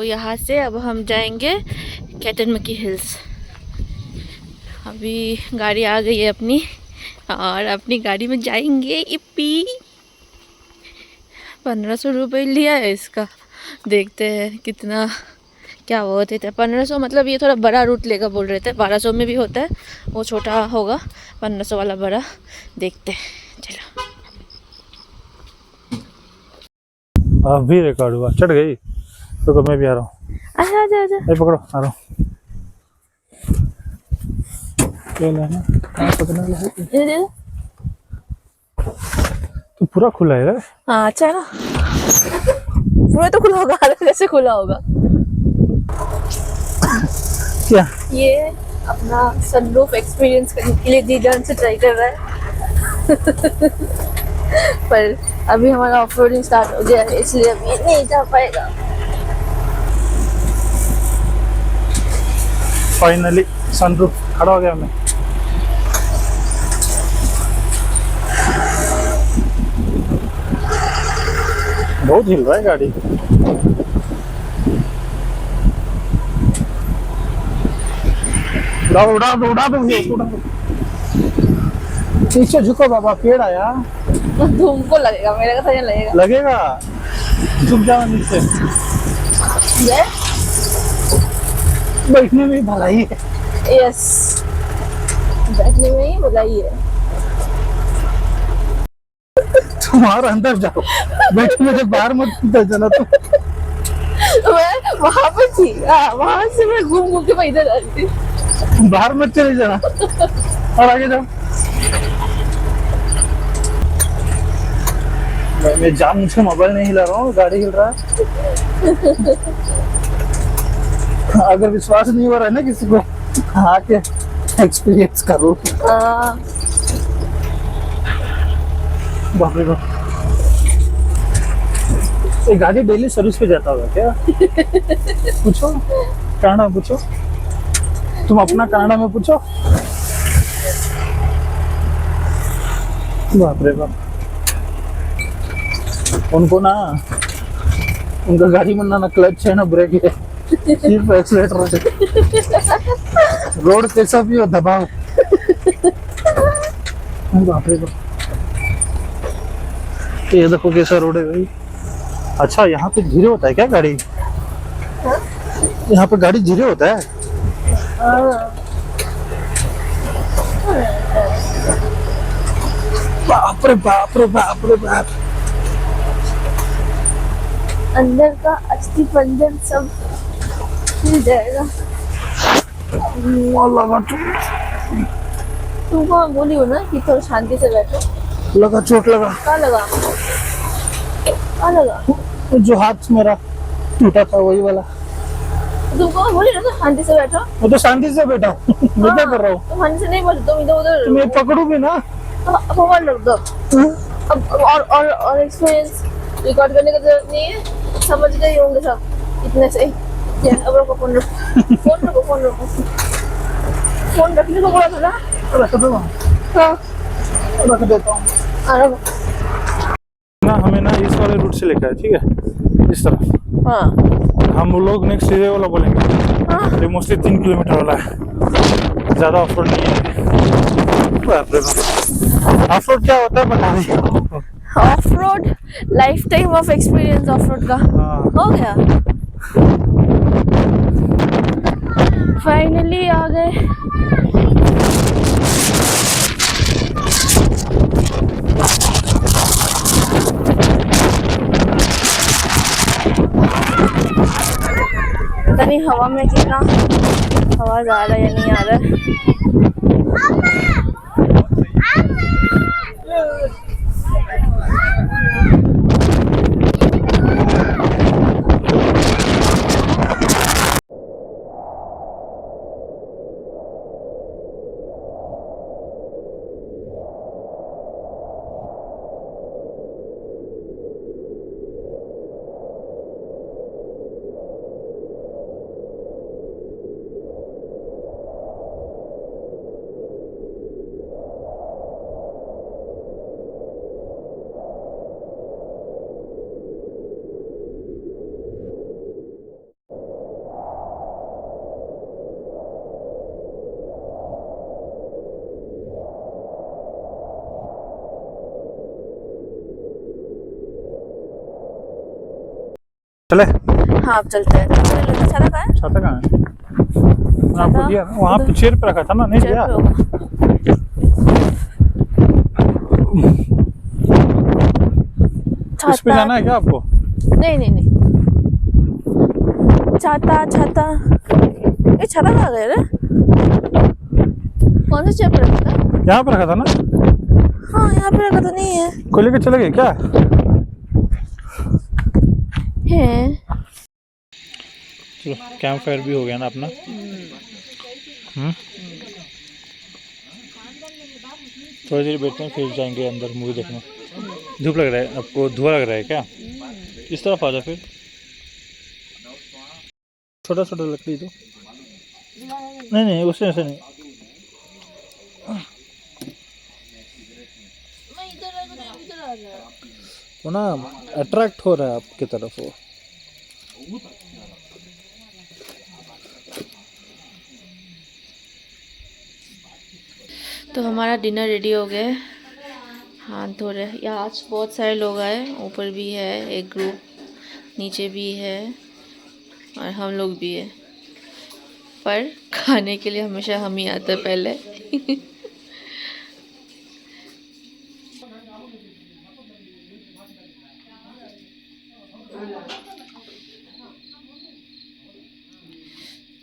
तो यहाँ से अब हम जाएंगे कैटनमकी हिल्स। अभी गाड़ी आ गई है अपनी और अपनी गाड़ी में जाएंगे। इप्पी 1500 रुपये लिया है इसका, देखते हैं कितना क्या वो होते थे। 1500 मतलब ये थोड़ा बड़ा रूट लेगा बोल रहे थे, 1200 में भी होता है, वो छोटा होगा, 1500 वाला बड़ा। देखते हैं, चलो। अभी रिकॉर्ड हुआ, चढ़ गई तो मैं भी आ रहा हूँ। आजा आजा आजा, पकड़ो, आ रहा हूँ। क्या लेना? पकड़ने लगे तो पूरा खुला है। हाँ अच्छा है ना, पूरा तो खुला होगा, आधा कैसे खुला होगा? क्या ये अपना सनरूफ एक्सपीरियंस करने के लिए जी जान से ट्राई कर रहा है। पर अभी हमारा ऑफ रोडिंग स्टार्ट हो गया है, इसलिए अभी नहीं जा पाएगा। फाइनली सनरूफ खड़ा हो गया मैं। बहुत हिल रहा है गाड़ी। उड़ा दो उड़ा दो उड़ा दो। नीचे झुको बाबा, पेड़ आया। तुमको लगेगा, मेरे का तो लगेगा। लगेगा, झुक जाओ नीचे। ये बैठने में भलाई है। यस, बैठने में ही भलाई है। तुम्हारा अंदर जाओ, बैठने से बाहर मत निकल जाना तुम। मैं वहां पे थी, वहां से मैं घूम घूम के मैं इधर आ रही थी। बाहर मत चले जाना और आगे जाओ। मैं जान मुझे मोबाइल नहीं हिला रहा हूँ, गाड़ी हिल रहा है। अगर विश्वास नहीं हो रहा है ना किसी को, आके एक्सपीरियंस करो। बाप रे बाप, ये गाड़ी डेली सर्विस पे जाता होगा क्या? पूछो, कनाडा में पूछो, तुम अपना कनाडा में पूछो। बाप रे बाप, उनको ना, उनका गाड़ी में ना क्लच है ना ब्रेक है, सिर्फ एक्सीलेटर है। रोड कैसा भी हो दबाओ। बाप रे बाप, ये देखो कैसा रोड है भाई। अच्छा, यहाँ पे धीरे होता है क्या गाड़ी? यहाँ पे गाड़ी धीरे होता है? बाप रे बाप रे बाप रे बाप, अंदर का अस्थि पंजर सब हिल जाएगा। तुमको मैं बोली हो ना कि थोड़ा शांति से बैठो। लगा, चोट लगा। कहाँ लगा? कहाँ लगा? जो हाथ मेरा टूटा था वही वाला। तुमको मैं बोली ना तो शांति से बैठो। वो तो शांति से बैठा हूँ। मैं क्या कर रहा हूँ? तुम शांति से नहीं बोलो, तुम इधर उधर। तुम्हें पकड़ू भी ना। अब मोबाइल रख दो। अब और एक्सपीरियंस रिकॉर्ड करने की जरूरत नहीं है, समझ गए होंगे सब इतने से। अब रखो फोन, रखो फोन, रखो फोन, रखो फोन, रखने को बोला था ना। रख दो। हाँ रख देता हूँ ना। हमें ना इस वाले रूट से लेकर है, ठीक है, इस तरफ। हाँ हम लोग नेक्स्ट सीधे वाला बोलेंगे। हाँ, ये मोस्टली 3 किलोमीटर वाला है, ज्यादा ऑफ रोड नहीं है। बाप रे बाप, ऑफ रोड क्या होता है बता दीजिए। Of road life time of experience of road का हो गया। फाइनली आ गए। पता नहीं हवा में कितना आवाज आ रहा है या नहीं आ रहा है। हाँ अब चलते हैं। छाता कहाँ है? छाता कहाँ है? मैंने आपको दिया ना, वहाँ पे चेयर पे रखा था ना, नहीं चेयर दिया? पे होगा। इस पे जाना है क्या आपको? नहीं नहीं नहीं, छाता छाता, ये छाता कहाँ गया रे? कौन सा चेयर पे रखा था? यहाँ पे रखा था ना। हाँ यहाँ पे रखा तो नहीं है। कोई लेके चले गए क्या? है चलो कैंप फायर भी हो गया ना अपना। थोड़ी देर बैठते हैं फिर जाएंगे अंदर मूवी देखने। धूप लग रहा है आपको? धुआं लग रहा है क्या? इस तरफ आ जाओ फिर। छोटा छोटा लकड़ी दो। नहीं नहीं उससे ऐसे नहीं। वो ना अट्रैक्ट हो रहा है आपकी तरफ वो। तो हमारा डिनर रेडी हो गया है। हाथ धो रहे हैं। यहाँ आज बहुत सारे लोग आए, ऊपर भी है एक ग्रुप, नीचे भी है और हम लोग भी है। पर खाने के लिए हमेशा हम ही आते हैं पहले।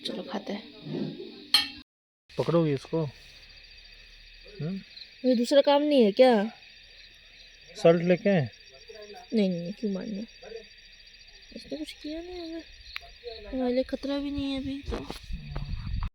चलो खाते हैं। पकड़ोगे इसको? ये दूसरा काम नहीं है क्या? सल्ट लेके। नहीं नहीं क्यों मारना, इसने कुछ किया नहीं हमें, हमारे लिए खतरा भी नहीं है अभी तो।